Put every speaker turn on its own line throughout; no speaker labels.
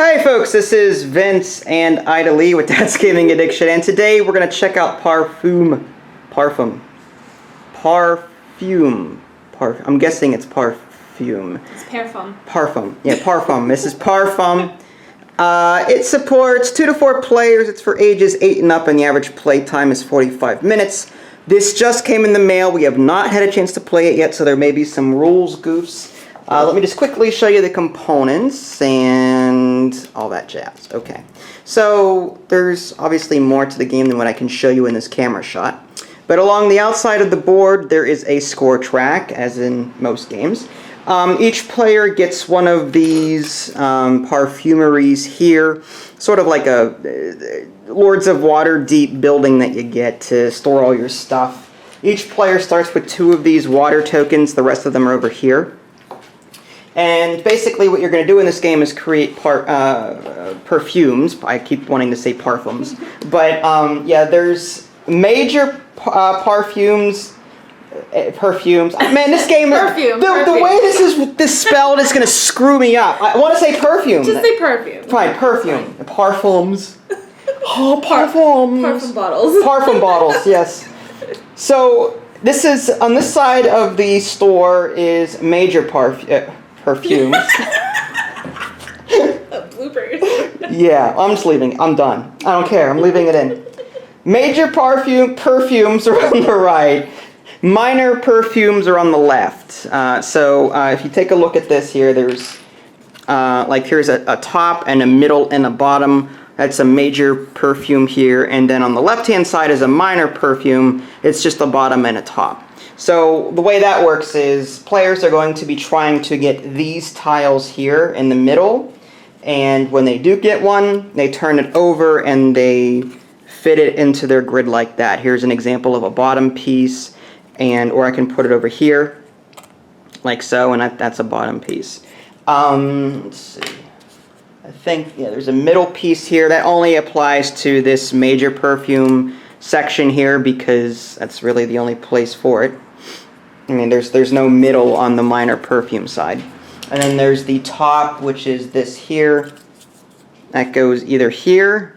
Hi folks, this is Vince and Ida Lee with Dad's Gaming Addiction, and today we're going to check out Parfum. I'm guessing it's Parfum.
It's Parfum.
Parfum. Yeah, Parfum. This is Parfum. It supports 2 to 4 players. It's for ages 8 and up, and the average play time is 45 minutes. This just came in the mail. We have not had a chance to play it yet, so there may be some rules goofs. Let me just quickly show you the components and all that jazz. Okay, so there's obviously more to the game than what I can show you in this camera shot. But along the outside of the board, there is a score track, as in most games. Each player gets one of these parfumeries here, sort of like a Lords of Waterdeep building that you get to store all your stuff. Each player starts with 2 of these water tokens. The rest of them are over here. And basically what you're going to do in this game is create perfumes. I keep wanting to say parfums. But yeah, there's major perfumes. Man, this game, the way this spelled is going to screw me up. I want to say perfume.
Just say perfume.
Fine, perfume. Parfums. Oh, parfums.
Parfum bottles.
Parfum bottles, yes. So this is, on this side of the store is major perfumes.
Bloopers.
Yeah, I'm just leaving. I'm done. I don't care. I'm leaving it in. Major perfumes are on the right. Minor perfumes are on the left. So if you take a look at this here, there's here's a top and a middle and a bottom. That's a major perfume here. And then on the left-hand side is a minor perfume. It's just a bottom and a top. So the way that works is players are going to be trying to get these tiles here in the middle, and when they do get one, they turn it over and they fit it into their grid like that. Here's an example of a bottom piece, or I can put it over here like so, and that's a bottom piece. Let's see. I think, yeah, there's a middle piece here. That only applies to this major perfume section here because that's really the only place for it. I mean, there's no middle on the minor perfume side. And then there's the top, which is this here. That goes either here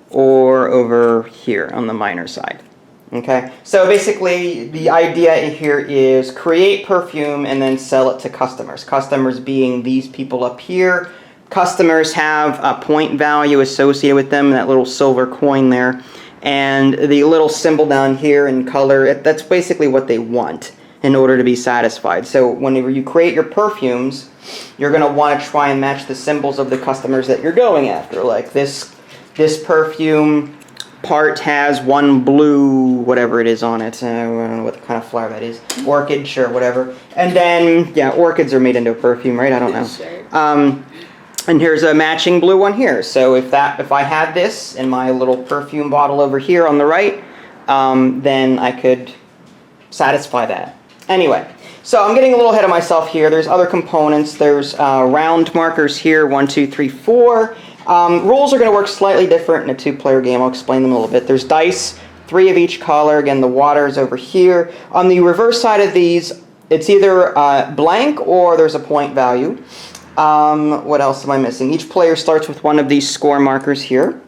or over here on the minor side. Okay, so basically the idea here is create perfume and then sell it to customers. Customers being these people up here. Customers have a point value associated with them, that little silver coin there. And the little symbol down here in color, that's basically what they want in order to be satisfied. So whenever you create your perfumes, you're going to want to try and match the symbols of the customers that you're going after. Like this perfume part has one blue, whatever it is on it. I don't know what kind of flower that is. Orchid, sure, whatever. And then, yeah, orchids are made into a perfume, right? I don't know.
Sure.
And here's a matching blue one here. So if I had this in my little perfume bottle over here on the right, then I could satisfy that. Anyway, so I'm getting a little ahead of myself here. There's other components. There's round markers here, 1, 2, 3, 4. Rules are going to work slightly different in a 2-player game. I'll explain them a little bit. There's dice, 3 of each color. Again, the water is over here. On the reverse side of these, it's either blank or there's a point value. What else am I missing? Each player starts with one of these score markers here.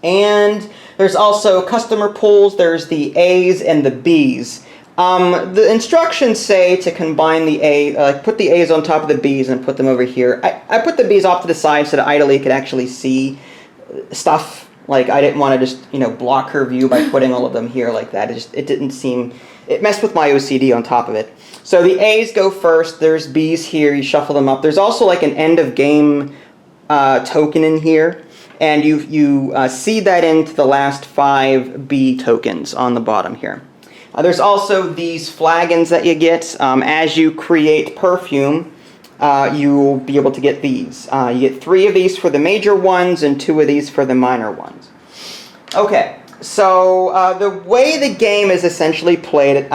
And there's also customer pools. There's the A's and the B's. The instructions say to combine the A, put the A's on top of the B's and put them over here. I put the B's off to the side so that Ida Lee could actually see stuff. Like, I didn't want to just, block her view by putting all of them here like that. It didn't seem, it messed with my OCD on top of it. So the A's go first. There's B's here. You shuffle them up. There's also like an end of game token in here. And you seed that into the last 5 B tokens on the bottom here. There's also these flagons that you get. As you create perfume, you'll be able to get these. You get 3 of these for the major ones and 2 of these for the minor ones. Okay, so the way the game is essentially played,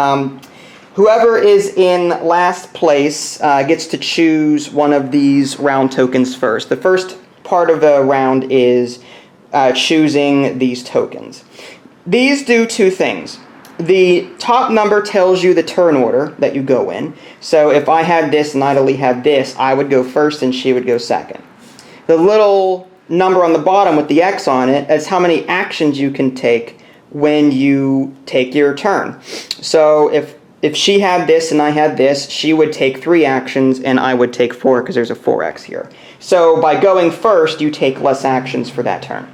whoever is in last place gets to choose one of these round tokens first. The first part of the round is choosing these tokens. These do 2 things. The top number tells you the turn order that you go in. So if I had this and Ida Lee had this, I would go first and she would go second. The little number on the bottom with the X on it is how many actions you can take when you take your turn. So if she had this and I had this, she would take 3 actions and I would take 4 because there's a 4x here. So by going first, you take less actions for that turn.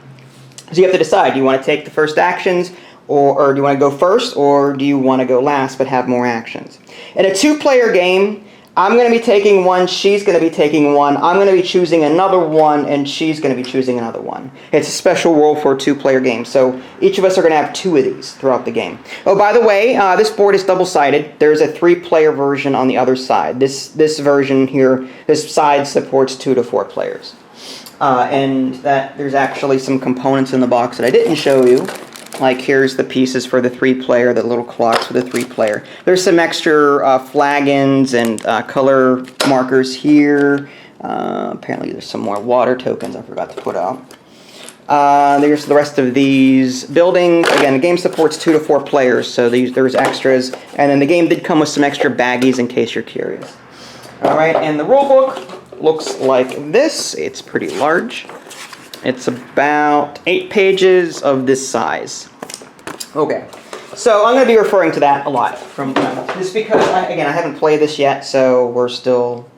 So you have to decide, do you want to take the first actions or do you want to go first, or do you want to go last but have more actions? In a 2-player game, I'm going to be taking one, she's going to be taking one, I'm going to be choosing another one, and she's going to be choosing another one. It's a special rule for a 2-player game, so each of us are going to have 2 of these throughout the game. Oh, by the way, this board is double-sided. There's a 3-player version on the other side. This version here, this side supports 2 to 4 players. And that there's actually some components in the box that I didn't show you. Like here's the pieces for the 3-player, the little clocks for the 3-player. There's some extra flagons and color markers here. Apparently there's some more water tokens I forgot to put out. There's the rest of these buildings. Again, the game supports 2 to 4 players, so there's extras. And then the game did come with some extra baggies in case you're curious. Alright, and the rule book looks like this. It's pretty large. It's about 8 pages of this size. Okay, so I'm going to be referring to that a lot from just because I haven't played this yet, so we're still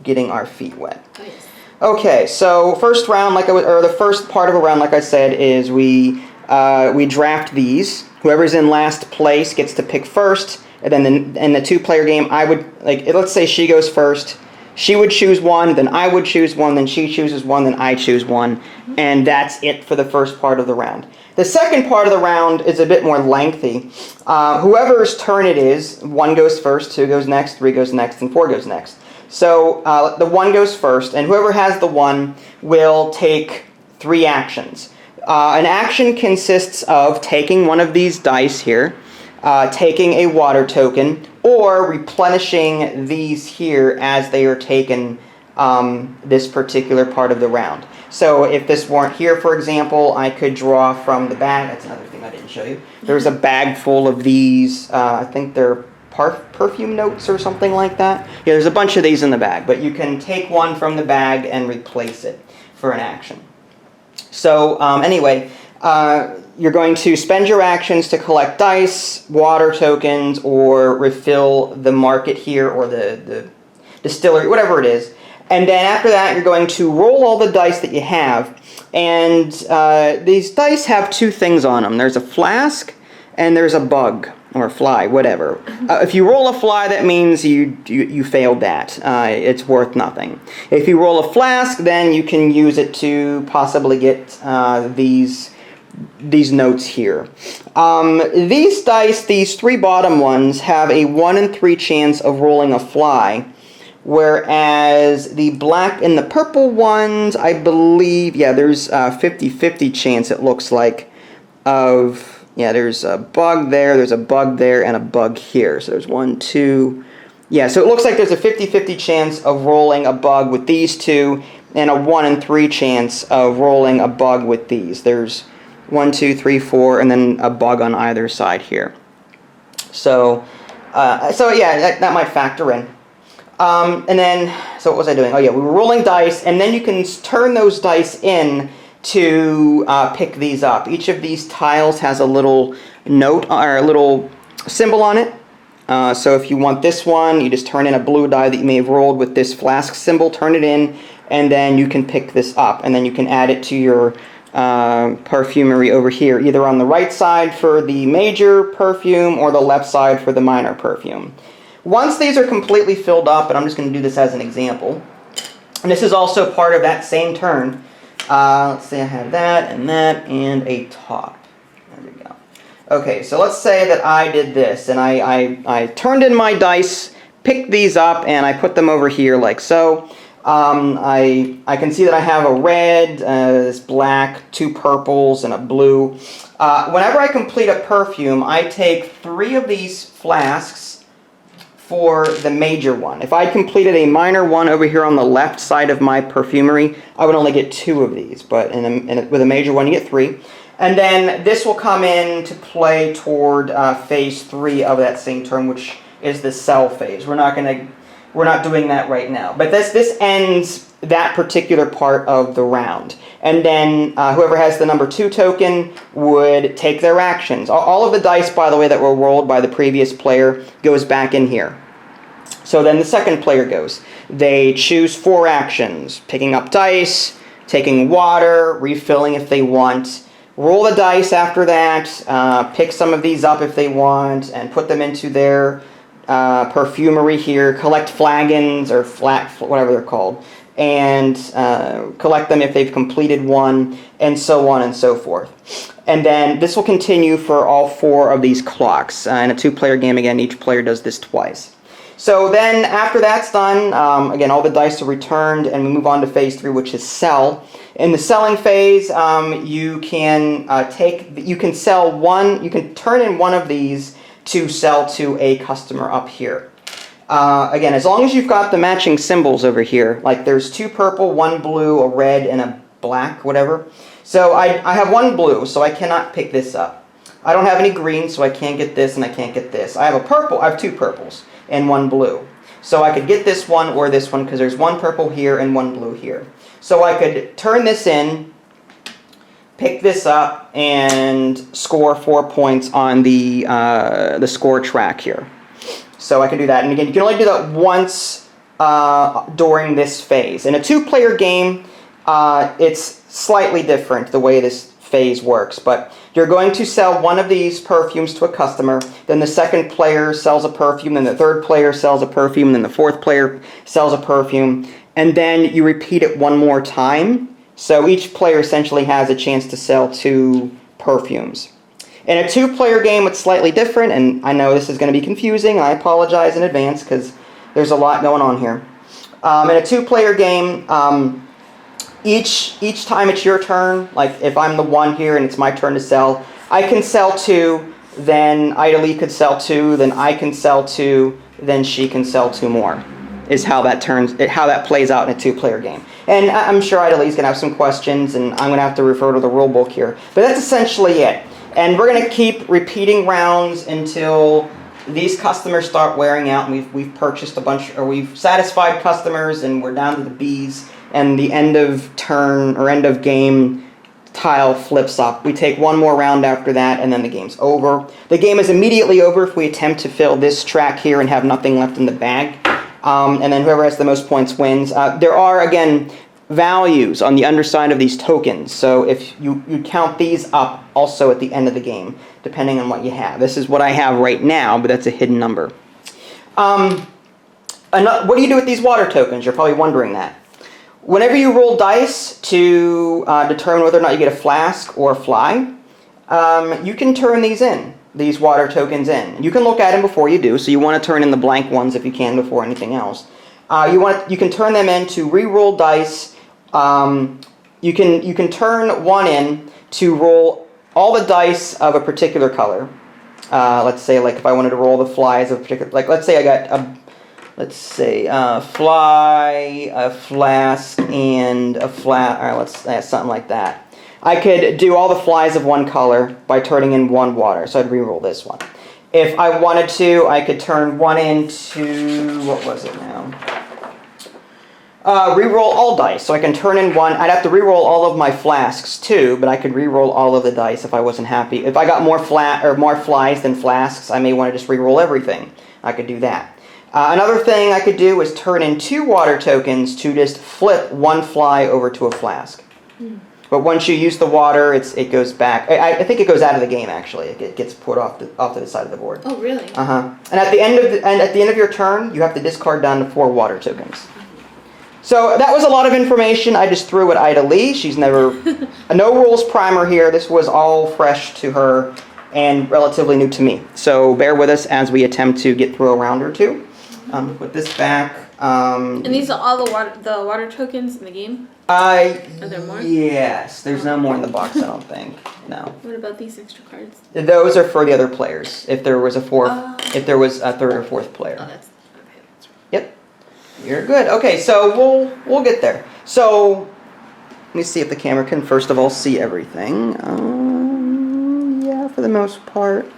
getting our feet wet.
Nice.
Okay, so first round, the first part of a round, like I said, is we draft these. Whoever's in last place gets to pick first, and then in the 2-player game, I would let's say she goes first. She would choose one, then I would choose one, then she chooses one, then I choose one, and that's it for the first part of the round. The second part of the round is a bit more lengthy. Whoever's turn it is, 1 goes first, 2 goes next, 3 goes next, and 4 goes next. So the 1 goes first, and whoever has the 1 will take 3 actions. An action consists of taking one of these dice here, taking a water token, or replenishing these here as they are taken this particular part of the round. So if this weren't here, for example, I could draw from the bag. That's another thing I didn't show you. There's a bag full of these. I think they're perfume notes or something like that. Yeah, there's a bunch of these in the bag, but you can take one from the bag and replace it for an action. So anyway, you're going to spend your actions to collect dice, water tokens, or refill the market here or the distillery, whatever it is. And then after that, you're going to roll all the dice that you have. And these dice have 2 things on them. There's a flask and there's a bug or a fly, whatever. If you roll a fly, that means you failed that. It's worth nothing. If you roll a flask, then you can use it to possibly get these notes here. These dice, these 3 bottom ones, have a 1 in 3 chance of rolling a fly, whereas the black and the purple ones, I believe, there's a 50-50 chance, it looks like, of, there's a bug there, there's a bug there, and a bug here. So there's 1, 2, so it looks like there's a 50-50 chance of rolling a bug with these 2, and a 1 in 3 chance of rolling a bug with these. There's 1, 2, 3, 4, and then a bug on either side here. So that might factor in. And then, so what was I doing? Oh yeah, we were rolling dice, and then you can turn those dice in to pick these up. Each of these tiles has a little note or a little symbol on it. So if you want this one, you just turn in a blue die that you may have rolled with this flask symbol, turn it in, and then you can pick this up, and then you can add it to your perfumery over here, either on the right side for the major perfume or the left side for the minor perfume. Once these are completely filled up, and I'm just going to do this as an example, and this is also part of that same turn. Let's say I have that, and a top. There we go. Okay, so let's say that I did this, and I turned in my dice, picked these up, and I put them over here like so. I can see that I have a red, this black, 2 purples, and a blue. Whenever I complete a perfume, I take 3 of these flasks for the major one. If I completed a minor one over here on the left side of my perfumery, I would only get 2 of these, but with a major one you get 3. And then this will come in to play toward phase 3 of that same turn, which is the sell phase. We're not going to We're not doing that right now. But this ends that particular part of the round. And then whoever has the number 2 token would take their actions. All of the dice, by the way, that were rolled by the previous player goes back in here. So then the second player goes. They choose 4 actions. Picking up dice, taking water, refilling if they want. Roll the dice after that, pick some of these up if they want, and put them into their perfumery here. Collect flagons, or whatever they're called. And collect them if they've completed one, and so on and so forth. And then this will continue for all 4 of these clocks. In a 2-player game, again, each player does this twice. So then after that's done, again, all the dice are returned, and we move on to phase 3, which is sell. In the selling phase, you can turn in one of these to sell to a customer up here. Again, as long as you've got the matching symbols over here, like there's 2 purple, 1 blue, a red, and a black, whatever. So I have 1 blue, so I cannot pick this up. I don't have any green, so I can't get this, and I can't get this. I have 2 purples and 1 blue. So I could get this one or this one, because there's 1 purple here and 1 blue here. So I could turn this in, pick this up, and score 4 points on the score track here. So I can do that. And again, you can only do that once during this phase. In a 2-player game, it's slightly different the way this phase works. But you're going to sell one of these perfumes to a customer. Then the second player sells a perfume. Then the third player sells a perfume. Then the fourth player sells a perfume. And then you repeat it 1 more time. So each player essentially has a chance to sell 2 perfumes. In a 2-player game, it's slightly different, and I know this is going to be confusing. I apologize in advance because there's a lot going on here. In a 2-player game, each time it's your turn, like if I'm the 1 here and it's my turn to sell, I can sell 2, then Idly could sell 2, then I can sell 2, then she can sell 2 more. Is how that plays out in a 2-player game. And I'm sure Idly's going to have some questions, and I'm going to have to refer to the rule book here. But that's essentially it. And we're going to keep repeating rounds until these customers start wearing out, and we've purchased a bunch, or we've satisfied customers, and we're down to the B's, and the end of turn or end of game tile flips up. We take 1 more round after that, and then the game's over. The game is immediately over if we attempt to fill this track here and have nothing left in the bag. And then whoever has the most points wins. There are, again, values on the underside of these tokens. So if you count these up also at the end of the game, depending on what you have. This is what I have right now, but that's a hidden number. What do you do with these water tokens? You're probably wondering that. Whenever you roll dice to determine whether or not you get a flask or a fly, you can turn these water tokens in. You can look at them before you do, so you want to turn in the blank ones if you can before anything else. You can turn them in to re-roll dice. You can turn 1 in to roll all the dice of a particular color. Let's say, like, if I wanted to roll the flies of a particular, like, let's say I got a fly, a flask, and a flat. All right, something like that. I could do all the flies of 1 color by turning in 1 water, so I'd re-roll this one. If I wanted to, I could turn 1 into, what was it now? Re-roll all dice, so I can turn in 1. I'd have to re-roll all of my flasks too, but I could re-roll all of the dice if I wasn't happy. If I got more flies than flasks, I may want to just re-roll everything. I could do that. Another thing I could do is turn in 2 water tokens to just flip 1 fly over to a flask. But once you use the water, it goes back. I think it goes out of the game, actually. It gets put off to the side of the board.
Oh, really?
And at the end of your turn, you have to discard down to 4 water tokens. So that was a lot of information I just threw at Ida Lee. She's never no rules primer here. This was all fresh to her and relatively new to me. So bear with us as we attempt to get through a round or two. Put this back.
And these are all the water tokens in the game? Are there more?
Yes. There's no more in the box, I don't think. No.
What about these extra cards?
Those are for the other players. If there was a if there was a third or fourth player.
Oh, that's right.
Yep. You're good. Okay, so we'll get there. So let me see if the camera can first of all see everything. Yeah, for the most part.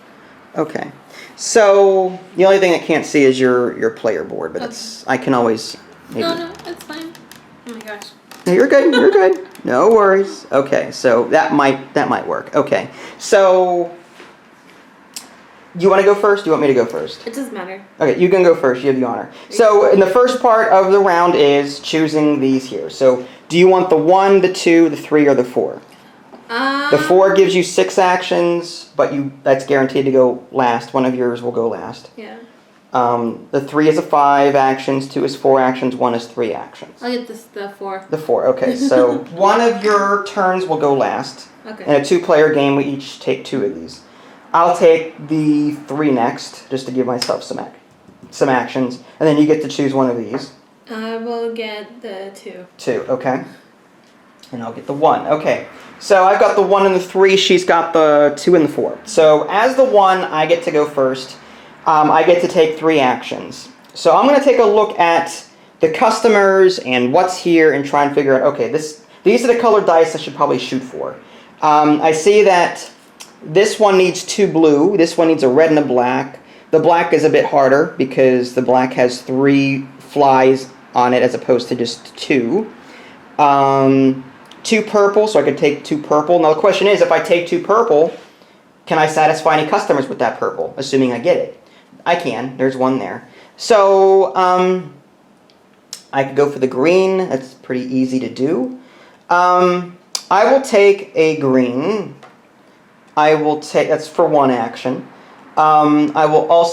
Okay. So the only thing I can't see is your player board, but it's I can always maybe.
No, it's fine. Oh my gosh.
No, you're good. You're good. No worries. Okay, so that might work. Okay, so you want to go first? Do you want me to go first?
It doesn't matter.
Okay, you can go first. You have the honor. So in the first part of the round is choosing these here. So do you want the 1, the 2, the 3, or the 4? The 4 gives you 6 actions, but that's guaranteed to go last. One of yours will go last.
Yeah.
The 3 is a 5 actions, 2 is 4 actions, 1 is 3 actions.
I'll get the 4.
The 4, okay. So one of your turns will go last.
Okay.
In a 2-player game, we each take 2 of these. I'll take the 3 next, just to give myself some actions, and then you get to choose one of these.
I will get the 2.
2, okay. And I'll get the 1. Okay, so I've got the 1 and the 3. She's got the 2 and the 4. So as the 1, I get to go first. I get to take 3 actions. So I'm going to take a look at the customers and what's here and try and figure out, okay, these are the colored dice I should probably shoot for. I see that this one needs 2 blue. This one needs a red and a black. The black is a bit harder because the black has 3 flies on it as opposed to just 2. 2 purple, so I could take 2 purple. Now the question is, if I take 2 purple, can I satisfy any customers with that purple, assuming I get it? I can. There's 1 there. So I could go for the green. That's pretty easy to do. I will take a green. That's for 1 action. I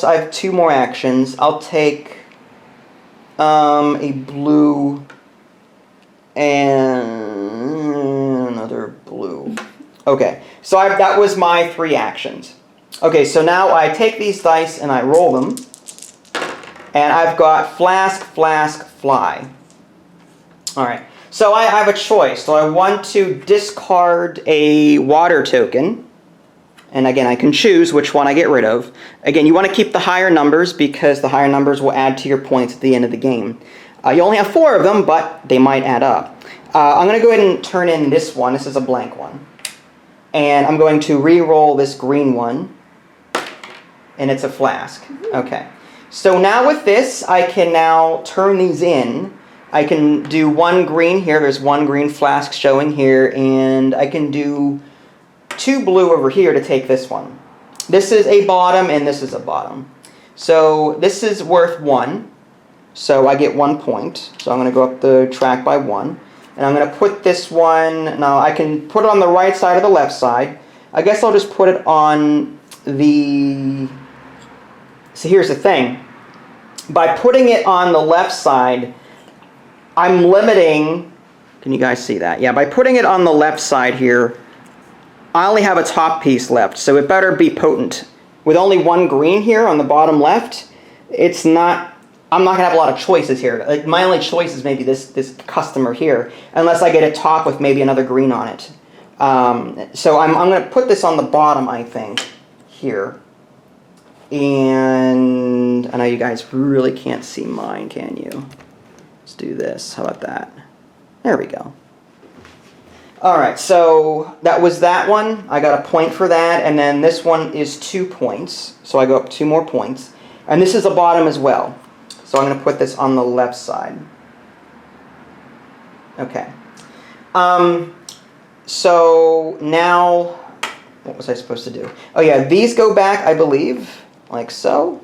have 2 more actions. I'll take a blue and another blue. Okay, so that was my 3 actions. Okay, so now I take these dice and I roll them. And I've got flask, flask, fly. Alright, so I have a choice. So I want to discard a water token. And again, I can choose which one I get rid of. Again, you want to keep the higher numbers because the higher numbers will add to your points at the end of the game. You only have 4 of them, but they might add up. I'm going to go ahead and turn in this one. This is a blank one. And I'm going to re-roll this green one. And it's a flask. Okay. So now with this, I can now turn these in. I can do 1 green here. There's 1 green flask showing here. And I can do 2 blue over here to take this one. This is a bottom and this is a bottom. So this is worth 1. So I get 1 point. So I'm going to go up the track by 1. And I'm going to put this one, now I can put it on the right side or the left side. I guess I'll just put it on the, see here's the thing. By putting it on the left side, I'm limiting, can you guys see that? Yeah, by putting it on the left side here, I only have a top piece left, so it better be potent. With only 1 green here on the bottom left, I'm not going to have a lot of choices here. Like, my only choice is maybe this customer here, unless I get a top with maybe another green on it. So I'm going to put this on the bottom, I think, here. And I know you guys really can't see mine, can you? Let's do this. How about that? There we go. Alright, so that was that one. I got a point for that. And then this one is 2 points. So I go up 2 more points. And this is a bottom as well. So I'm going to put this on the left side. Okay. So now, what was I supposed to do? Oh yeah, these go back, I believe, like so.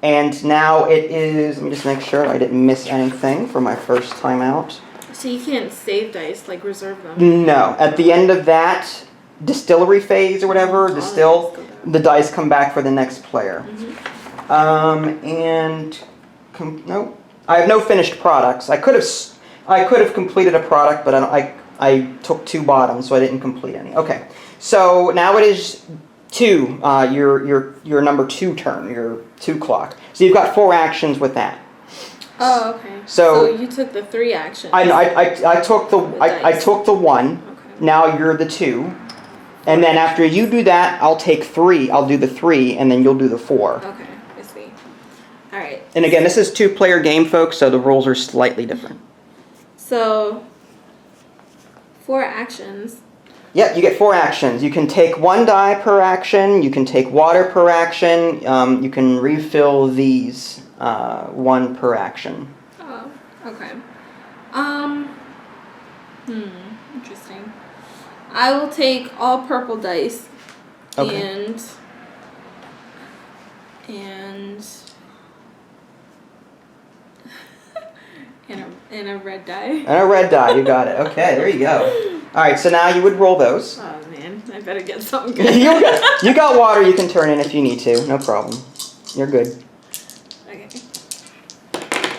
And now it is, let me just make sure I didn't miss anything for my first time out.
So you can't save dice, like reserve them?
No. At the end of that distillery phase or whatever, the dice come back for the next player. Nope. I have no finished products. I could have completed a product, but I took 2 bottoms, so I didn't complete any. Okay. So now it is 2. Your number 2 turn. Your 2 clock. So you've got 4 actions with that.
Oh, okay.
So
you took the 3 actions.
I took the one.
Okay.
Now you're the 2. And then after you do that, I'll take 3. I'll do the 3, and then you'll do the 4.
Okay, I see. All right.
And again, this is 2-player game, folks, so the rules are slightly different.
So, 4 actions.
Yep, you get 4 actions. You can take 1 die per action. You can take water per action. You can refill these 1 per action.
Oh, okay. Interesting. I will take all purple dice.
Okay.
And and a red die.
And a red die, you got it. Okay, there you go. All right, so now you would roll those.
Oh man, I better get something good.
you got water you can turn in if you need to. No problem. You're good.
Okay.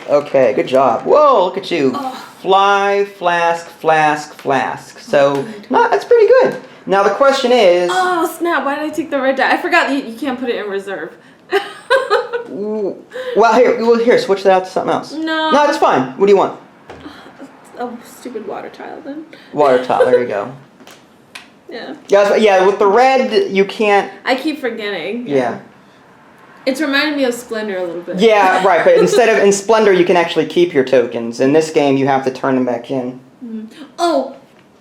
Okay, good job. Whoa, look at you.
Oh.
Fly, flask, flask, flask. So, no, that's pretty good. Now the question is...
Oh, snap. Why did I take the red die? I forgot that you can't put it in reserve.
Well, here, switch that out to something else.
No.
No, it's fine. What do you want?
Oh, stupid water tile then.
Water tile, there you go.
Yeah.
Yeah, with the red, you can't...
I keep forgetting.
Yeah.
It's reminding me of Splendor a little bit.
Yeah, right, but in Splendor, you can actually keep your tokens. In this game, you have to turn them back in.
Oh,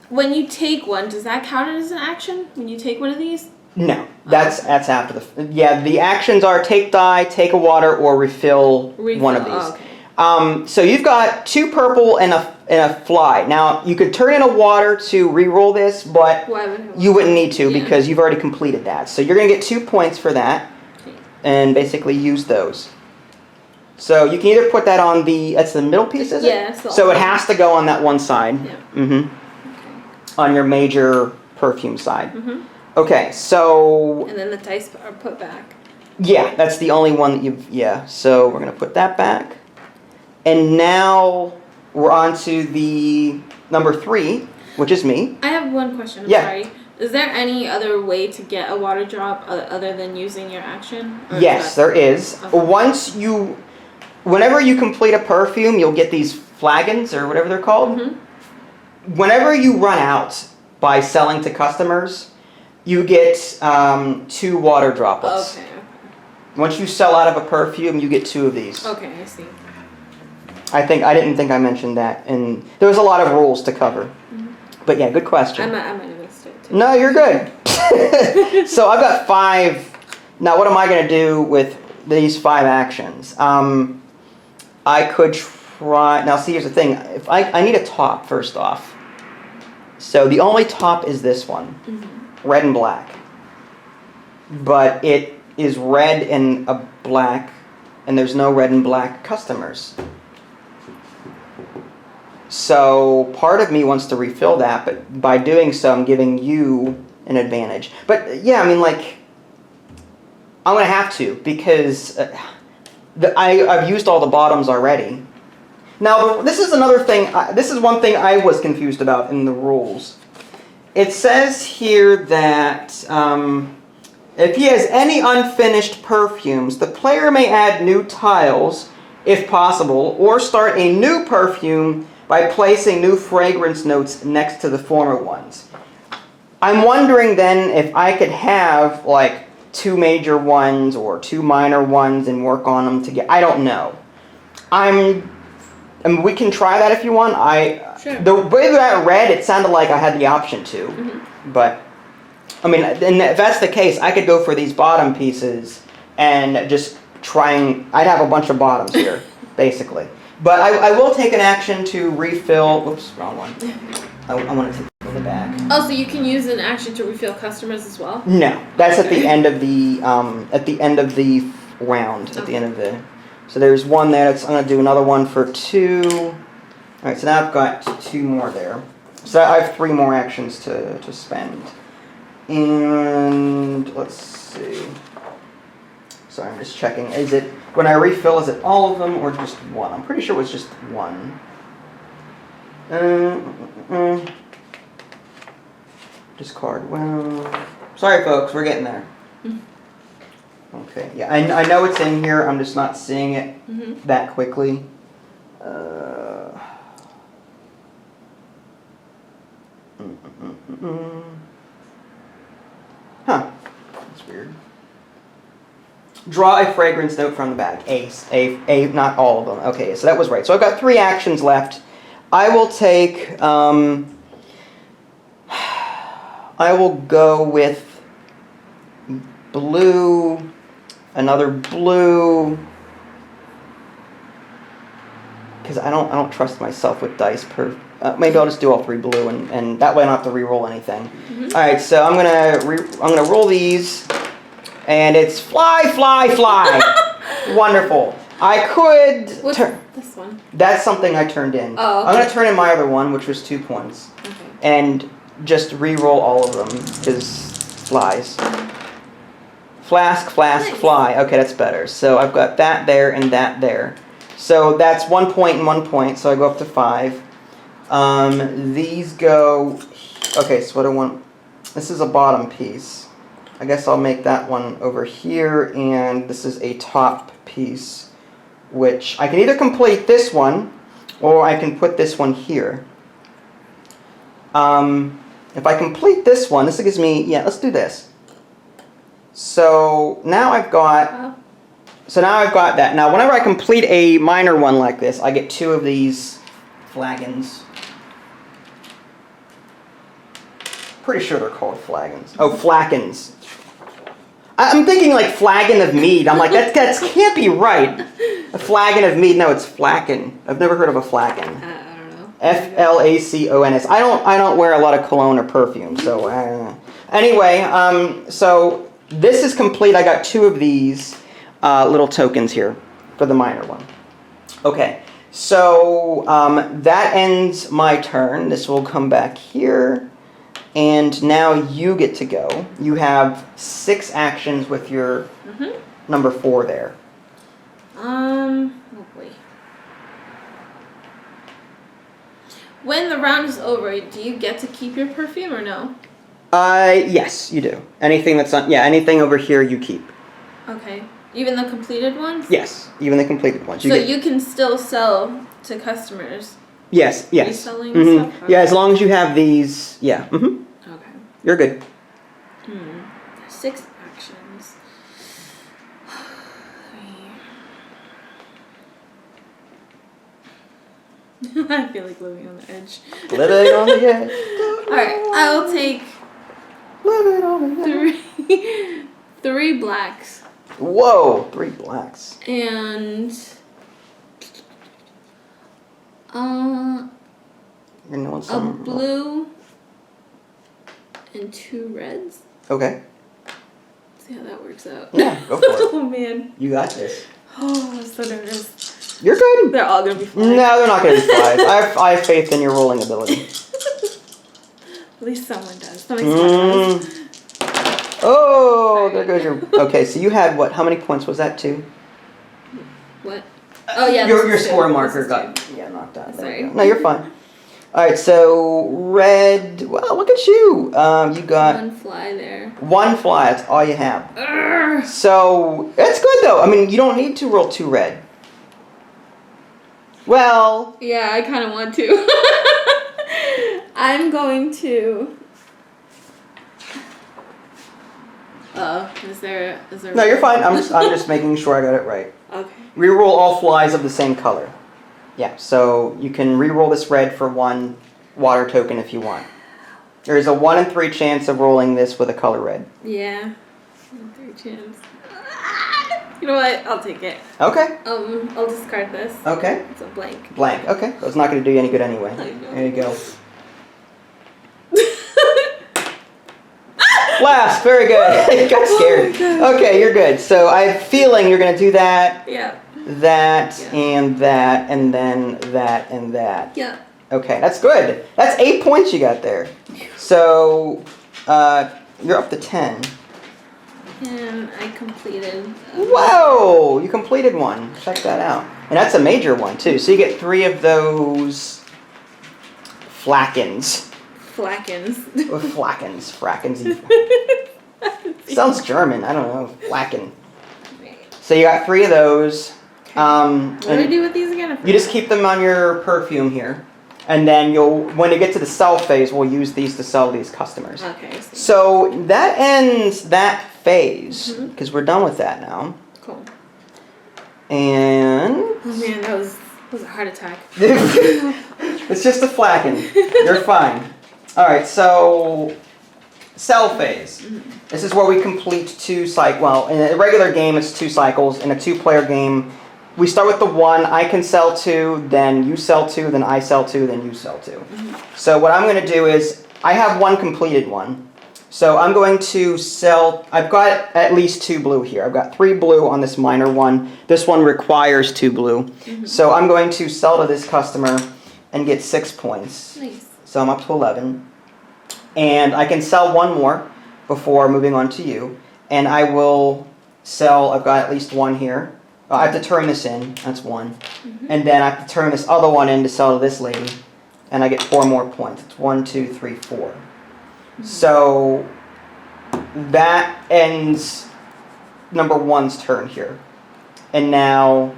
when you take one, does that count as an action? When you take one of these?
No, that's after the... Yeah, the actions are take die, take a water, or refill one of these.
Oh, okay.
So you've got 2 purple and a fly. Now, you could turn in a water to re-roll this, but you wouldn't need to because you've already completed that. So you're going to get 2 points for that and basically use those. So you can either put that on that's the middle piece, is it?
Yeah.
So it has to go on that one side.
Yeah.
Mm-hmm. Okay. On your major perfume side.
Mm-hmm.
Okay, so...
And then the dice are put back.
Yeah, that's the only one that you've... Yeah, so we're going to put that back. And now we're on to the number 3, which is me.
I have one question. I'm sorry. Is there any other way to get a water drop other than using your action?
Yes, there is. Okay. Whenever you complete a perfume, you'll get these flagons or whatever they're called. Mm-hmm. Whenever you run out by selling to customers, you get 2 water droplets.
Okay.
Once you sell out of a perfume, you get 2 of these.
Okay, I see.
I didn't think I mentioned that, and there was a lot of rules to cover. Mm-hmm. But yeah, good question.
I might have missed it too.
No, you're good. So I've got 5. Now, what am I going to do with these 5 actions? I could try. Now, see, here's the thing. If I need a top first off. So the only top is this one, red and black. But it is red and a black, and there's no red and black customers. So part of me wants to refill that, but by doing so, I'm giving you an advantage. But yeah, I mean, like, I'm going to have to because I've used all the bottoms already. Now, this is another thing. This is one thing I was confused about in the rules. It says here that if he has any unfinished perfumes, the player may add new tiles, if possible, or start a new perfume by placing new fragrance notes next to the former ones. I'm wondering then if I could have like 2 major ones or 2 minor ones and work on them together. I don't know. I mean, we can try that if you want.
Sure.
The way that I read, it sounded like I had the option to. Mm-hmm. But, I mean, and if that's the case, I could go for these bottom pieces and just I'd have a bunch of bottoms here, basically. But I will take an action to refill. Whoops, wrong one. I want to take the back.
Oh, so you can use an action to refill customers as well?
No, that's at the end of the round. At the end of the. So there's one there. I'm going to do another one for 2. All right, so now I've got 2 more there. So I have 3 more actions to spend. And let's see. Sorry, I'm just checking. When I refill, is it all of them or just one? I'm pretty sure it was just one. Discard. Well, sorry, folks, we're getting there. Okay, yeah, I know it's in here. I'm just not seeing it that quickly. Huh, that's weird. Draw a fragrance note from the bag. A, not all of them. Okay, so that was right. So I've got 3 actions left. I will take, I will go with blue, another blue, because I don't trust myself with dice. Maybe I'll just do all 3 blue, and that way I don't have to re-roll anything.
Mm-hmm.
All right, so I'm gonna roll these, and it's fly, fly, fly. Wonderful. I could
What's
turn.
this one?
That's something I turned in.
Oh, okay.
I'm gonna turn in my other one, which was 2 points,
Okay.
and just re-roll all of them because flies. Flask, flask,
Nice.
fly. Okay, that's better. So I've got that there and that there. So that's 1 point and 1 point. So I go up to 5. These go. Okay, so what I want. This is a bottom piece. I guess I'll make that one over here, and this is a top piece, which I can either complete this one, or I can put this one here. If I complete this one, this gives me. Yeah, let's do this. So now I've got.
Wow.
So now I've got that. Now, whenever I complete a minor one like this, I get 2 of these flagons. Pretty sure they're called flagons. Oh, flagons. I'm thinking like flagon of mead. I'm like, that can't be right. A flagon of mead. No, it's flagon. I've never heard of a flagon.
I don't know.
Flacons. I don't wear a lot of cologne or perfume, so I don't know. Anyway, so this is complete. I got 2 of these little tokens here for the minor one. Okay, so that ends my turn. This will come back here. And now you get to go. You have 6 actions with your number 4 there.
Oh boy. When the round is over, do you get to keep your perfume or no?
Yes, you do. Anything that's on, anything over here you keep.
Okay. Even the completed ones?
Yes, even the completed ones.
You can still sell to customers.
Yes.
Reselling stuff? Okay.
Yeah, as long as you have these, yeah.
Okay.
You're good.
6 actions. I feel like living on the edge.
Living on the edge.
Alright, I'll take
Living on the edge.
3 blacks.
Whoa, 3 blacks.
And
You're knowing
a
some.
blue and 2 reds.
Okay.
See how that works out.
Yeah, go for it.
Oh man.
You got this.
Oh, I'm so nervous.
You're good.
They're all gonna be fine.
No, they're not going to be flies. I have faith in your rolling ability.
At least someone does. Somebody does.
Oh, there goes your. Okay, so you had what? How many points was that? 2?
What? Oh yeah.
Your
this is
score
2.
marker
This is
got knocked out. There
Sorry.
you go. No, you're fine. All right, so red. Well, look at you. You
2.
got
1 fly there.
1 fly. That's all you have.
Urgh.
So that's good though. I mean, you don't need to roll 2 red. Well.
Yeah, I kind of want to. I'm going to. Is there?
No, you're fine. I'm just making sure I got it right.
Okay.
Reroll all flies of the same color. Yeah, so you can reroll this red for 1 water token if you want. There is a 1 in 3 chance of rolling this with a color red.
Yeah. 1 3 chance. You know what? I'll take it.
Okay.
I'll discard this.
Okay.
It's a blank.
Blank. Okay. So it's not going to do you any good anyway.
I know.
There you go. Last. Very good. You got scared. Okay, you're good. So I have a feeling you're going to do that,
Yeah.
that,
Yeah.
and that, and then that, and that.
Yeah.
Okay, that's good. That's 8 points you got there. So you're up to 10.
And I completed.
Whoa! You completed one. Check that out. And that's a major one, too. So you get 3 of those flakons.
Flackens.
Or flakons. Frackens. Sounds German. I don't know. Flaken. So you got 3 of those.
What do I do with these again?
You just keep them on your perfume here. And then when you get to the sell phase, we'll use these to sell these customers.
Okay. I see.
So that ends that phase, because we're done with that now.
Cool.
And
Oh man, that was a heart attack.
it's just a flagon. You're fine. All right, so Sell phase. This is where we complete 2 cycles. Well, in a regular game, it's 2 cycles. In a 2-player game, we start with the 1. I can sell 2, then you sell 2, then I sell 2, then you sell 2. So what I'm going to do is, I have 1 completed one. So I'm going to sell, I've got at least 2 blue here. I've got 3 blue on this minor one. This one requires 2 blue. So I'm going to sell to this customer and get 6 points.
Nice.
So I'm up to 11. And I can sell 1 more before moving on to you. And I will sell, I've got at least 1 here. I have to turn this in, that's 1. And then I have to turn this other one in to sell to this lady. And I get 4 more points. It's 1, 2, 3, 4. So that ends number 1's turn here. And now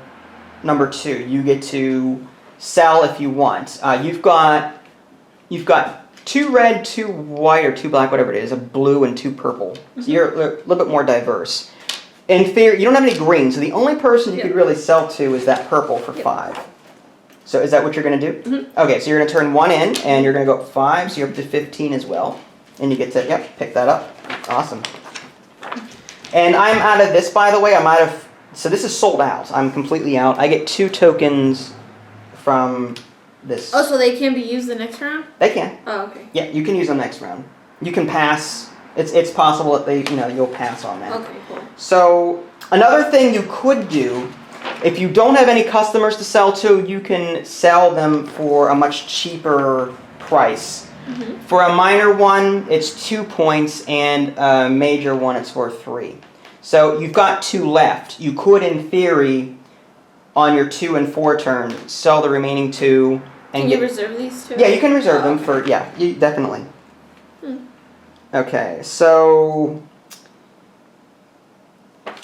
number 2, you get to sell if you want. You've got 2 red, 2 white, or 2 black, whatever it is, a blue and 2 purple. So you're a little bit more diverse. In theory, you don't have any green, so the only person you could really sell to is that purple for 5. So is that what you're going to do? Okay, so you're going to turn 1 in, and you're going to go up 5, so you're up to 15 as well. And you get to, pick that up. Awesome. And I'm out of this, by the way. I'm out of, so this is sold out. I'm completely out. I get 2 tokens from this.
Oh, so they can be used the next round?
They can.
Oh, okay.
Yeah, you can use them next round. You can pass. It's possible that you'll pass on that.
Okay, cool.
So another thing you could do, if you don't have any customers to sell to, you can sell them for a much cheaper price. For a minor one, it's 2 points, and a major one, it's worth 3. So you've got 2 left. You could, in theory, on your 2 and 4 turn, sell the remaining 2. And
can you reserve these 2?
Yeah, you can reserve them for, definitely. Okay, so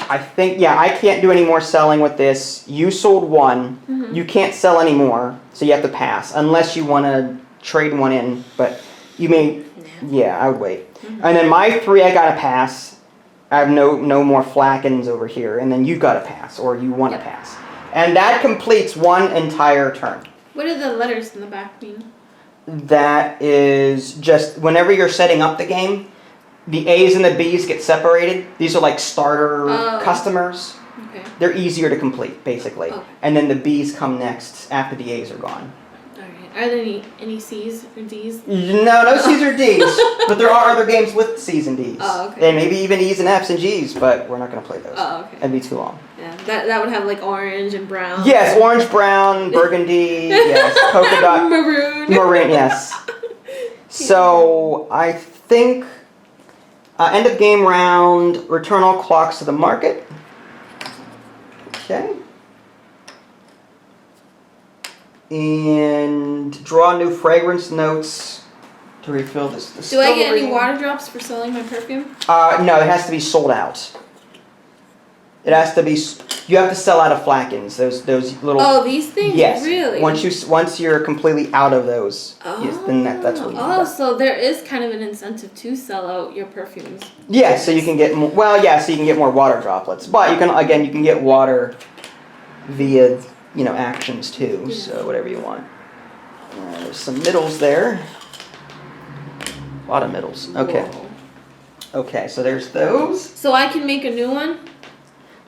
I think, I can't do any more selling with this. You sold 1. You can't sell any more, so you have to pass, unless you want to trade 1 in, but you may, I would wait. And then my 3, I gotta pass. I have no more flackens over here, and then you gotta pass, or you want to pass. And that completes 1 entire turn.
What do the letters in the back mean?
That is just, whenever you're setting up the game, the A's and the B's get separated. These are like starter customers.
Okay.
They're easier to complete, basically.
Okay.
And then the B's come next after the A's are gone.
Are there any C's or D's?
No C's or D's. But there are other games with C's and D's.
Oh, okay.
And maybe even E's and F's and G's, but we're not going to play those.
Oh, okay.
That'd be too long.
Yeah, that would have like orange and brown.
Yes, orange, brown, burgundy, yes, polka dot. Maroon, yes. So, I think, end of game round, return all clocks to the market. Okay. And draw new fragrance notes to refill this.
Do I get any water drops for selling my perfume?
No, it has to be sold out. It has to be. You have to sell out of flackens. Those little.
Oh, these things.
Yes.
Really.
Once you're completely out of those, yes, then that's what you do.
Oh, so there is kind of an incentive to sell out your perfumes.
Yeah, so you can get more. Well, yeah, so you can get more water droplets, but you can get water via actions too. Yeah. So whatever you want. There's some middles there. A lot of middles. Okay. Whoa. Okay, so there's those.
So I can make a new one?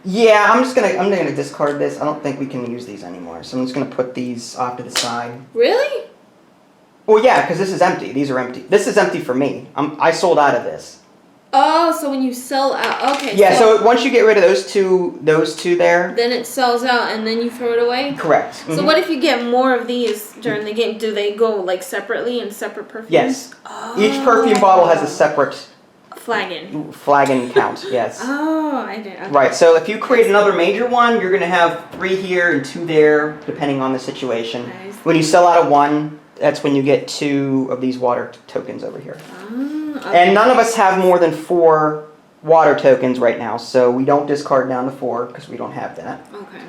Yeah, I'm gonna discard this. I don't think we can use these anymore. So I'm just gonna put these off to the side.
Really?
Well, yeah, because this is empty. These are empty. This is empty for me. I sold out of this.
Oh, so when you sell out, okay.
Yeah, so once you get rid of those two there.
Then it sells out and then you throw it away?
Correct. Mm-hmm.
So what if you get more of these during the game? Do they go like separately in separate perfumes?
Yes.
Oh.
Each perfume bottle has a separate flagon count, yes.
Oh, I did. Okay.
Right, so if you create another major one, you're going to have 3 here and 2 there, depending on the situation.
Nice.
When you sell out of 1, that's when you get 2 of these water tokens over here.
Oh, okay.
And none of us have more than 4 water tokens right now, so we don't discard down to 4 because we don't have that.
Okay.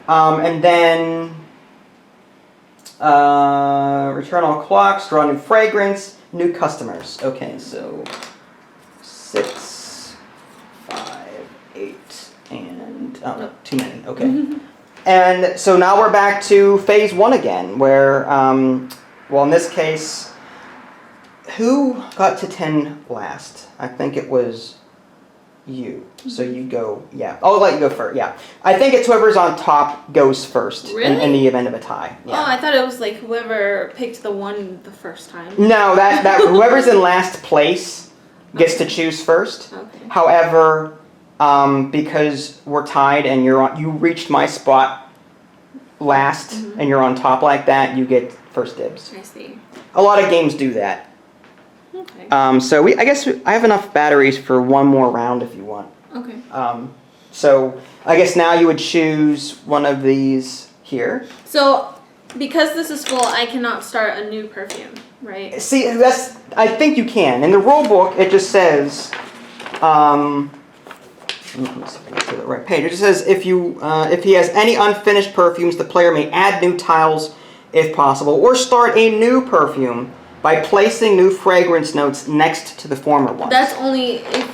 And then return all clocks, draw new fragrance, new customers. Okay, so 6, 5, 8, and no, too many. Okay. And so now we're back to phase 1 again, where, well, in this case, Who got to 10 last? I think it was you. So you go, yeah. I'll let you go first, yeah. I think it's whoever's on top goes first in the event of a tie. Yeah.
Oh, I thought it was like whoever picked the one the first time.
No, that whoever's in last place gets to choose first.
Okay.
However, because we're tied and you reached my spot last and you're on top like that, you get first dibs.
I see.
A lot of games do that.
Okay.
So I guess I have enough batteries for one more round if you want.
Okay.
So I guess now you would choose one of these here.
So, because this is full, I cannot start a new perfume, right?
See, I think you can. In the rule book, it just says, let me see if I get to the right page. It just says if he has any unfinished perfumes, the player may add new tiles if possible, or start a new perfume by placing new fragrance notes next to the former ones.
That's only if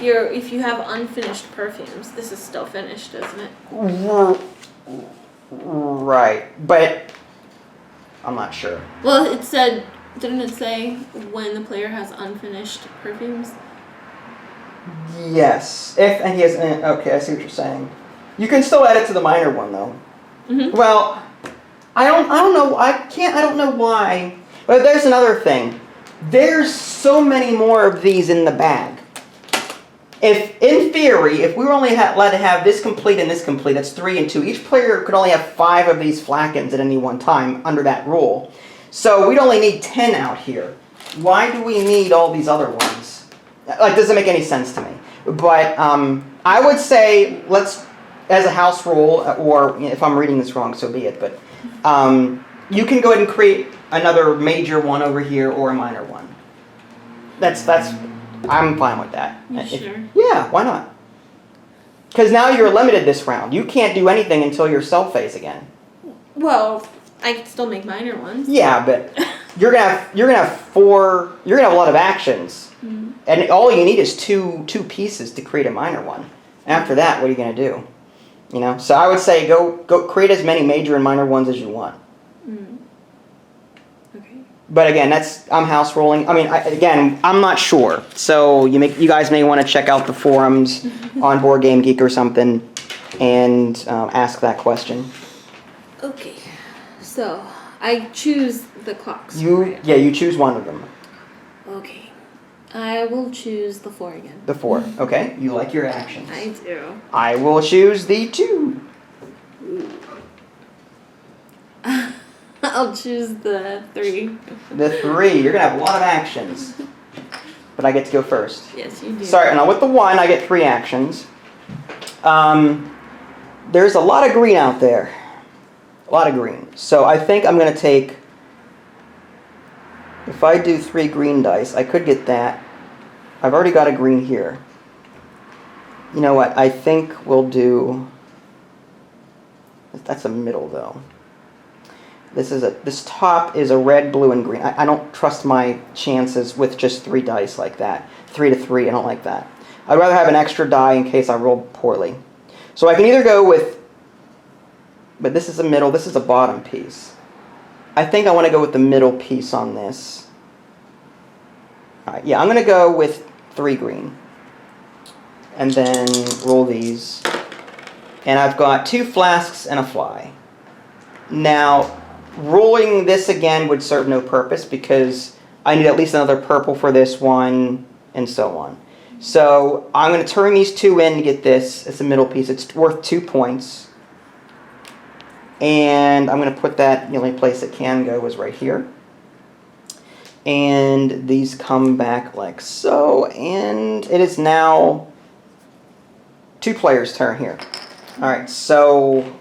you have unfinished perfumes. This is still finished, isn't it?
Right, but I'm not sure.
Well, it said, didn't it say when the player has unfinished perfumes?
Yes, and he has. Okay, I see what you're saying. You can still add it to the minor one though.
Mm-hmm.
Well, I don't know. I don't know why. But there's another thing. There's so many more of these in the bag. If, in theory, if we were only allowed to have this complete and this complete, that's 3 and 2. Each player could only have 5 of these flacons at any one time under that rule. So we'd only need 10 out here. Why do we need all these other ones? Like, doesn't make any sense to me. But I would say let's, as a house rule, or if I'm reading this wrong, so be it. But you can go ahead and create another major one over here or a minor one. I'm fine with that.
You sure?
Yeah, why not? Because now you're limited this round. You can't do anything until your self phase again.
Well, I could still make minor ones.
Yeah, but you're gonna have a lot of actions, and all you need is two pieces to create a minor one. After that, what are you gonna do? You know. So I would say go create as many major and minor ones as you want.
Okay.
But again, I'm house rolling. I mean, I'm not sure. So you guys may want to check out the forums on Board Game Geek or something, and ask that question.
Okay. So I choose the clocks.
You choose one of them.
Okay. I will choose the 4 again.
The 4. Okay. You like your actions.
I do.
I will choose the 2.
I'll choose the 3.
The 3. You're gonna have a lot of actions. But I get to go first.
Yes, you do.
Sorry, now with the 1, I get 3 actions. There's a lot of green out there. A lot of green. So I think I'm going to take... If I do 3 green dice, I could get that. I've already got a green here. You know what? I think we'll do... That's a middle, though. This top is a red, blue, and green. I don't trust my chances with just 3 dice like that. 3 to 3, I don't like that. I'd rather have an extra die in case I roll poorly. So I can either go with... But this is a middle, this is a bottom piece. I think I want to go with the middle piece on this. Alright, yeah, I'm going to go with 3 green. And then roll these. And I've got 2 flasks and a fly. Now, rolling this again would serve no purpose because I need at least another purple for this one, and so on. So I'm going to turn these 2 in to get this. It's a middle piece. It's worth 2 points. And I'm going to put that, the only place it can go is right here. And these come back like so. And it is now 2 players' turn here. Alright, so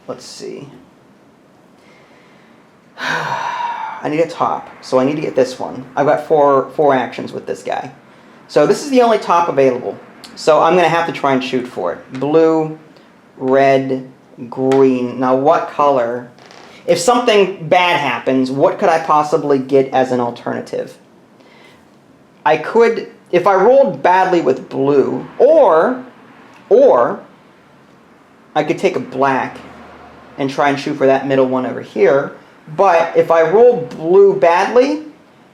let's see. I need a top, so I need to get this one. I've got four actions with this guy. So this is the only top available. So I'm going to have to try and shoot for it. Blue, red, green. Now what color? If something bad happens, what could I possibly get as an alternative? I could, if I rolled badly with blue, or I could take a black and try and shoot for that middle one over here. But if I roll blue badly,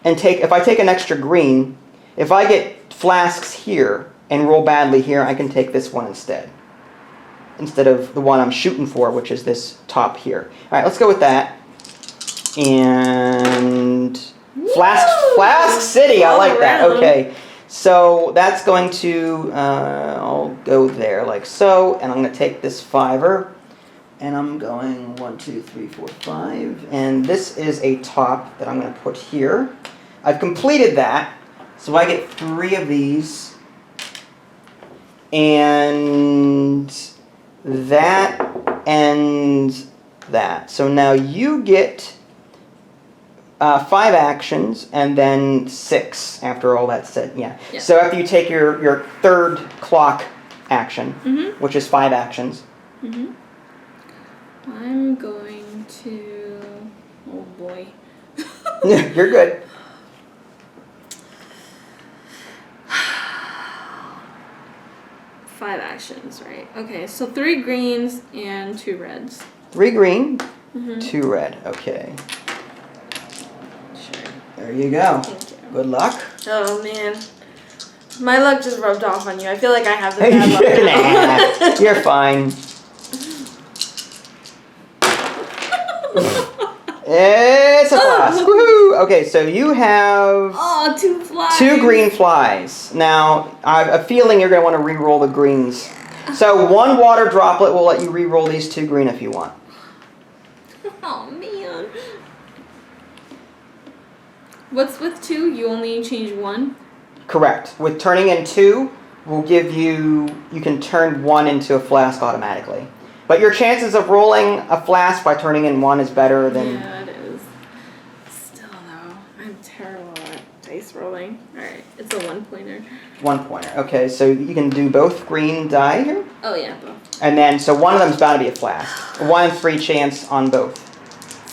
and if I take an extra green, if I get flasks here and roll badly here, I can take this one instead of the one I'm shooting for, which is this top here. All right, let's go with that. And Flask City, I like that. Okay, so that's going to, I'll go there like so, and I'm going to take this fiver, and I'm going 1, 2, 3, 4, 5, and this is a top that I'm going to put here. I've completed that, so I get 3 of these, and that and that. So now you get 5 actions and then 6 after all that's said. Yeah. So after you take your third clock action, which is 5 actions.
I'm going to. Oh boy.
You're good.
Five actions, right? Okay, so 3 greens and 2 reds.
3 green, 2 red. Okay.
Sure.
There you go.
Thank you.
Good luck.
Oh man, my luck just rubbed off on you. I feel like I have the bad luck now.
Nah, you're fine. It's a flask. Woohoo! Okay, so you have
2 flies.
2 green flies. Now, I have a feeling you're going to want to re-roll the greens. So 1 water droplet will let you re-roll these 2 green if you want.
Oh man. What's with 2? You only change 1?
Correct. With turning in 2, will give you can turn 1 into a flask automatically. But your chances of rolling a flask by turning in 1 is better than...
Yeah, it is. Still though, I'm terrible at dice rolling. Alright, it's a 1-pointer.
1-pointer. Okay, so you can do both green die here.
Oh yeah, both.
And then, so one of them's bound to be a flask. 1 in 3 chance on both.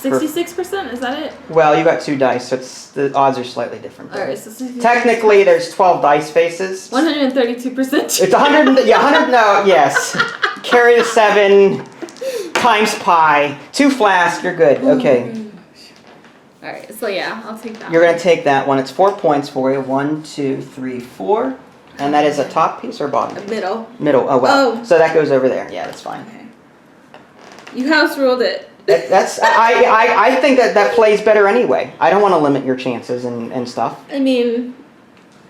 66%, is that it?
Well, you got 2 dice, so the odds are slightly different.
Alright, so 66%.
Technically, there's 12 dice faces.
132%.
It's 100, yeah, 100, no, yes. Carry the 7 times pi. 2 flasks, you're good. Okay.
Alright, so yeah, I'll take that.
You're going to take that one. It's 4 points for you. 1, 2, 3, 4. And that is a top piece or bottom?
Middle.
Middle. Oh, well.
Oh.
So that goes over there. Yeah, that's fine.
Okay. You house ruled it.
I think that plays better anyway. I don't want to limit your chances and stuff.
I mean...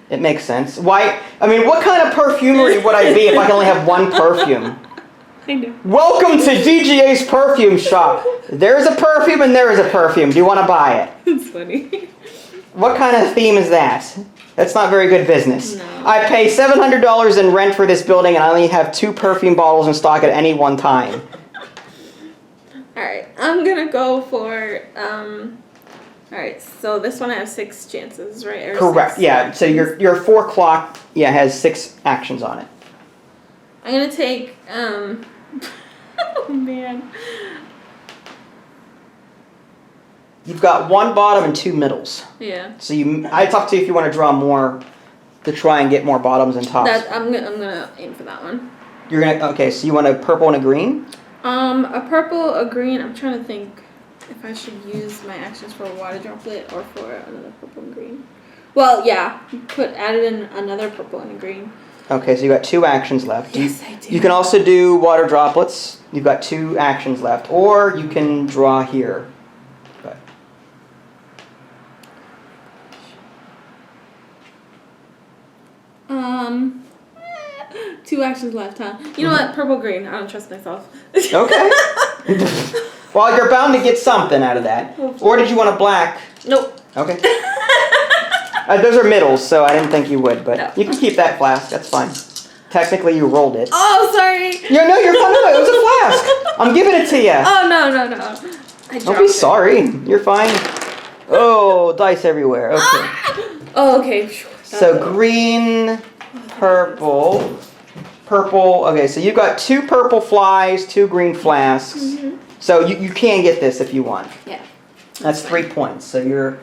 It makes sense. Why? I mean, what kind of perfumery would I be if I can only have 1 perfume?
I know.
Welcome to DGA's perfume shop. There's a perfume and there is a perfume. Do you want to buy it?
It's funny.
What kind of theme is that? That's not very good business.
No.
I pay $700 in rent for this building and I only have 2 perfume bottles in stock at any one time.
Alright, I'm gonna go for, alright, so this one I have 6 chances, right? Or
Correct,
6
yeah. So your 4 clock, has 6 actions on it.
I'm gonna take, oh man.
You've got 1 bottom and 2 middles.
Yeah.
So it's up to you if you want to draw more to try and get more bottoms and tops.
I'm gonna aim for that one.
Okay, so you want a purple and a green?
A purple, a green. I'm trying to think if I should use my actions for a water droplet or for another purple and green. Well, yeah, added in another purple and a green.
Okay, so you got 2 actions left.
Yes, I do.
You can also do water droplets. You've got 2 actions left, or you can draw here. But.
Two actions left, huh? You know what? Purple, green. I don't trust myself.
Okay. Well, you're bound to get something out of that. Or did you want a black?
Nope.
Okay. Those are middles, so I didn't think you would, but
No.
you can keep that flask. That's fine. Technically, you rolled it.
Oh, sorry.
Yeah, no, you're fine. No, it was a flask. I'm giving it to you.
Oh, no. I
Don't be sorry. You're fine. Oh, dice everywhere. Okay.
Oh, okay.
So green, purple. Okay, so you've got 2 purple flies, 2 green flasks.
Mm-hmm.
So you can get this if you want.
Yeah.
That's 3 points. So you're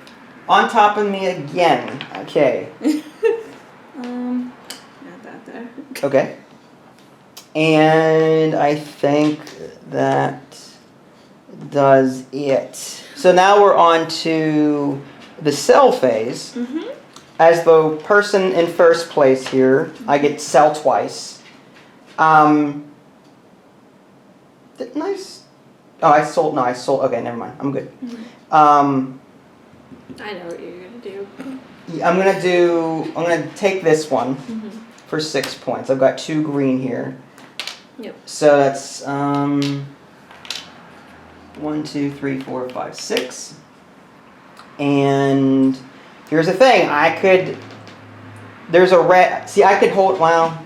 on top of me again. Okay.
Add that there.
Okay. And I think that does it. So now we're on to the sell phase,
Mm-hmm.
as the person in first place here, I get to sell twice. Didn't I? Oh, I sold. No, I sold. Okay, never mind. I'm good.
Mm-hmm. I know what you're gonna do.
I'm gonna take this one
Mm-hmm.
for 6 points. I've got 2 green here.
Yep.
So that's 1, 2, 3, 4, 5, 6. And here's the thing. There's a red. See, I could hold. Well,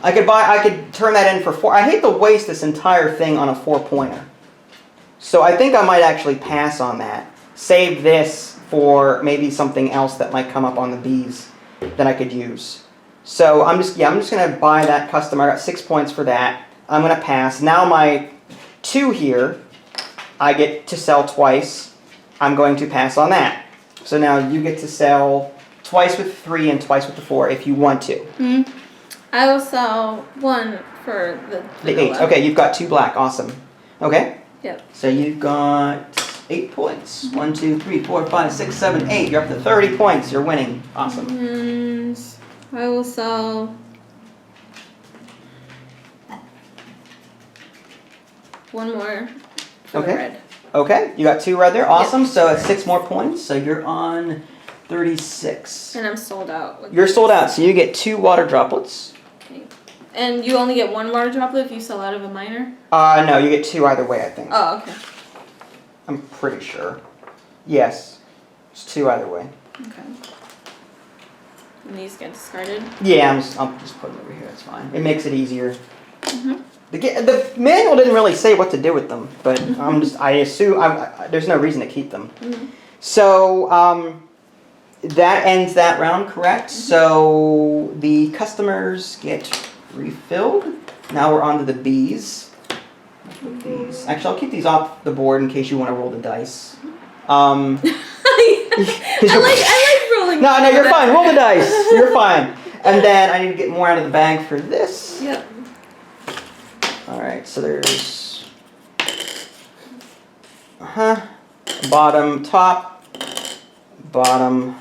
I could turn that in for 4. I hate to waste this entire thing on a 4-pointer. So I think I might actually pass on that. Save this for maybe something else that might come up on the bees that I could use. So I'm just gonna buy that customer. I got 6 points for that. I'm gonna pass. Now my 2 here, I get to sell twice. I'm going to pass on that. So now you get to sell twice with 3 and twice with the 4 if you want to.
Mm-hmm. I will sell 1 for the
8. Okay, you've got 2 black. Awesome. Okay.
Yep.
So you've got 8 points. 1, 2, 3, 4, 5, 6, 7, 8. You're up to 30 points. You're winning. Awesome.
And I will sell 1 more for the red.
Okay, you got 2 red there. Awesome. Yep. So it's 6 more points. So you're on 36.
And I'm sold out.
You're sold out. So you get 2 water droplets.
Okay. And you only get 1 water droplet if you sell out of a minor?
No, you get 2 either way, I think.
Oh, okay.
I'm pretty sure. Yes. It's 2 either way.
Okay. And these get discarded?
Yeah, I'll just put them over here. It's fine. It makes it easier.
Mm-hmm.
The manual didn't really say what to do with them, but I assume there's no reason to keep them.
Mm-hmm.
So that ends that round, correct? Mm-hmm. So the customers get refilled. Now we're on to the bees. These. Actually, I'll keep these off the board in case you want to roll the dice.
I like rolling.
No, you're fine. Roll the dice. You're fine. And then I need to get more out of the bag for this.
Yep.
All right. So there's bottom, top, bottom,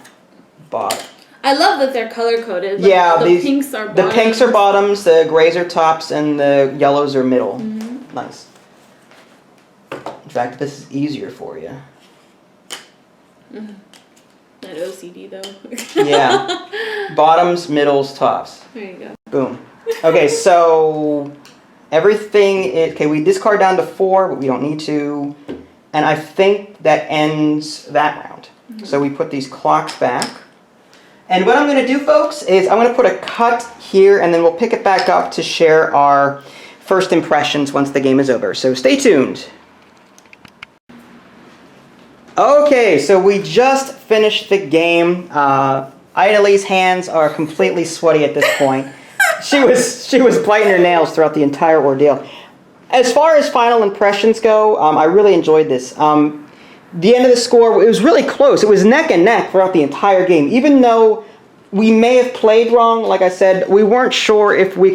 bottom.
I love that they're color coded. Like,
Yeah,
the pinks are bottoms.
The pinks are bottoms, the grays are tops, and the yellows are middle.
Mm-hmm.
Nice. In fact, this is easier for you.
Mm-hmm. That OCD though.
Yeah. Bottoms, middles, tops.
There you go.
Boom. Okay, so everything is... Okay, we discard down to 4, but we don't need to. And I think that ends that round. Mm-hmm. So we put these clocks back. And what I'm going to do, folks, is I'm going to put a cut here, and then we'll pick it back up to share our first impressions once the game is over. So stay tuned. Okay, so we just finished the game. Idalee's hands are completely sweaty at this point. She was biting her nails throughout the entire ordeal. As far as final impressions go, I really enjoyed this. The end of the score, it was really close. It was neck and neck throughout the entire game. Even though we may have played wrong, like I said, we weren't sure if we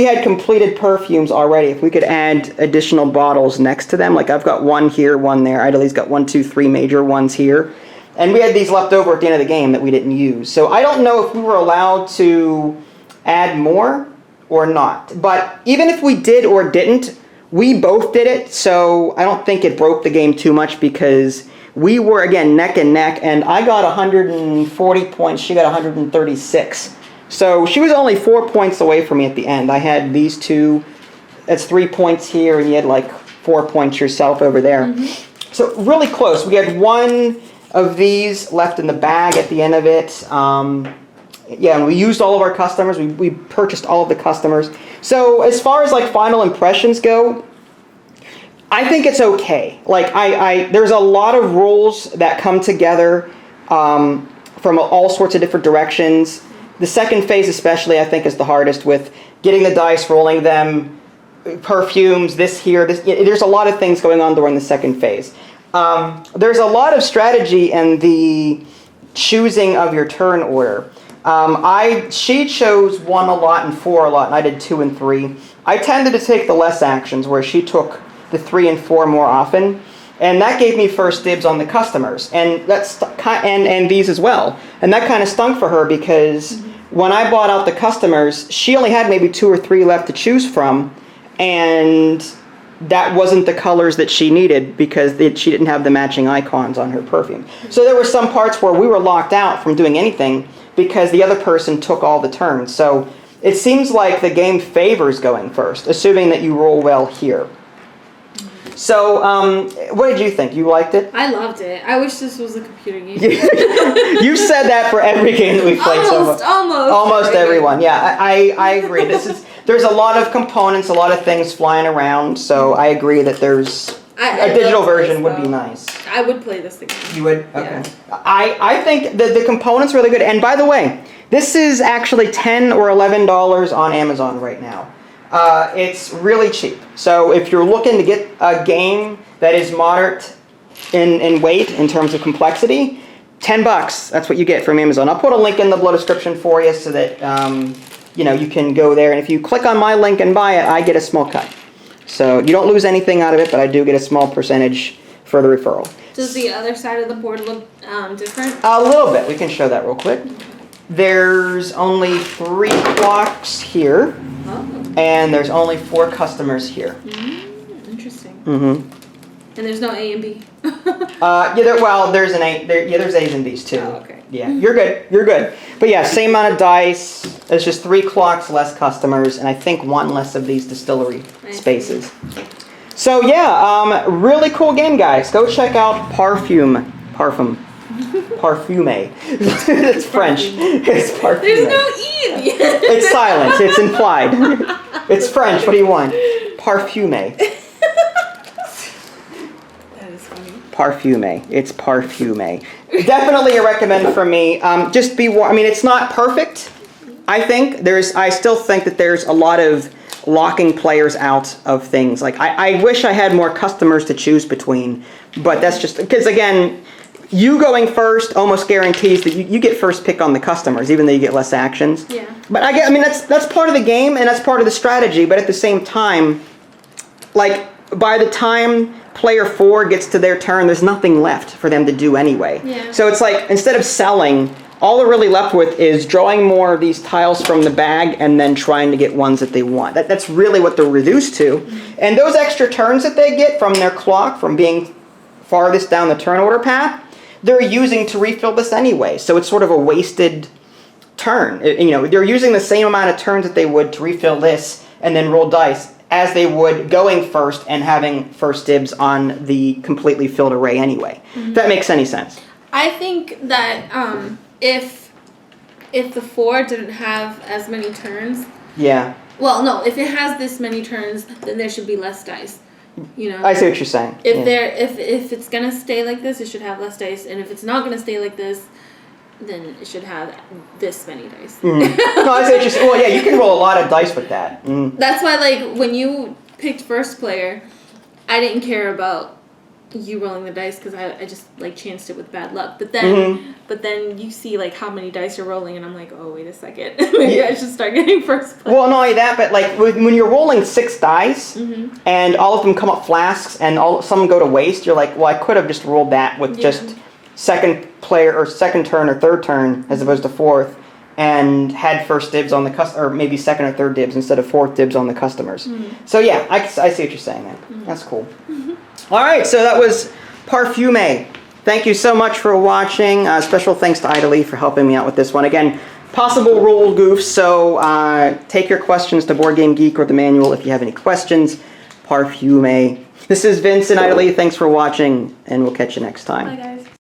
had completed perfumes already, if we could add additional bottles next to them. Like I've got 1 here, 1 there. Idalee's got 1, 2, 3 major ones here. And we had these left over at the end of the game that we didn't use. So I don't know if we were allowed to add more or not. But even if we did or didn't, we both did it, so I don't think it broke the game too much because we were, again, neck and neck, and I got 140 points, she got 136. So she was only 4 points away from me at the end. I had these 2, that's 3 points here, and you had like 4 points yourself over there. Mm-hmm. So really close. We had 1 of these left in the bag at the end of it. Yeah, and we used all of our customers. We purchased all of the customers. So as far as like final impressions go, I think it's okay. Like there's a lot of rules that come together from all sorts of different directions. The second phase especially, I think, is the hardest with getting the dice, rolling them, perfumes, this here. There's a lot of things going on during the second phase. There's a lot of strategy in the choosing of your turn order. She chose 1 a lot and 4 a lot, and I did 2 and 3. I tended to take the less actions, where she took the 3 and 4 more often. And that gave me first dibs on the customers, and and these as well. And that kind of stunk for her because when I bought out the customers, she only had maybe 2 or 3 left to choose from, and that wasn't the colors that she needed because she didn't have the matching icons on her perfume. So there were some parts where we were locked out from doing anything because the other person took all the turns. So it seems like the game favors going first, assuming that you roll well here. So, what did you think? You liked it?
I loved it. I wish this was a computer game.
You said that for every game that we've played so far. Almost everyone. Yeah, I agree. There's a lot of components, a lot of things flying around. So I agree that a digital version would be nice.
I would play this again.
You would? Okay.
Yeah.
I think the components are really good. And by the way, this is actually $10 or $11 on Amazon right now. It's really cheap. So if you're looking to get a game that is moderate in weight in terms of complexity, $10. That's what you get from Amazon. I'll put a link in the below description for you so that you can go there. And if you click on my link and buy it, I get a small cut. So you don't lose anything out of it, but I do get a small percentage for the referral.
Does the other side of the board look different?
A little bit. We can show that real quick. There's only 3 clocks here.
Oh.
And there's only 4 customers here.
Interesting.
Mm-hmm.
And there's no A and B.
There's an A. There's A's and B's too.
Oh, okay.
Yeah, you're good. You're good. But yeah, same amount of dice. There's just 3 clocks, less customers, and I think 1 less of these distillery spaces. So yeah, really cool game, guys. Go check out Parfum. Parfume. It's French. It's Parfume.
There's no E.
It's silent. It's implied. It's French. What do you want? Parfume.
That is funny.
Parfume. It's Parfume. Definitely a recommend from me. Just be warned. I mean, it's not perfect. I still think that there's a lot of locking players out of things. Like I wish I had more customers to choose between, but that's just because again. You going first almost guarantees that you get first pick on the customers, even though you get less actions.
Yeah.
But that's part of the game and that's part of the strategy. But at the same time, like by the time player 4 gets to their turn, there's nothing left for them to do anyway.
Yeah.
So it's like instead of selling, all they're really left with is drawing more of these tiles from the bag and then trying to get ones that they want. That's really what they're reduced to. Mm-hmm. And those extra turns that they get from their clock, from being farthest down the turn order path, they're using to refill this anyway. So it's sort of a wasted turn. They're using the same amount of turns that they would to refill this and then roll dice as they would going first and having first dibs on the completely filled array anyway. Mm-hmm. If that makes any sense.
I think that if the 4 didn't have as many turns.
Yeah.
Well, no. If it has this many turns, then there should be less dice.
I see what you're saying.
If it's gonna stay like this, it should have less dice, and if it's not gonna stay like this, then it should have this many dice.
No, I see what you're saying. Well, yeah, you can roll a lot of dice with that.
That's why, like, when you picked first player, I didn't care about you rolling the dice because I just like chanced it with bad luck. But then you see like how many dice you're rolling, and I'm like, oh wait a second, maybe I should start getting first place.
Well, not only that, but like when you're rolling 6 dice and all of them come up flasks and some go to waste, you're like, well, I could have just rolled that with just second player or second turn or third turn as opposed to fourth, and had first dibs on the or maybe second or third dibs instead of fourth dibs on the customers. So yeah, I see what you're saying there. That's cool. All right, so that was Parfume. Thank you so much for watching. Special thanks to Ida Lee for helping me out with this one. Again, possible rule goofs, so take your questions to Board Game Geek or the manual if you have any questions. Parfume. This is Vince and Ida Lee. Thanks for watching, and we'll catch you next time.
Bye, guys.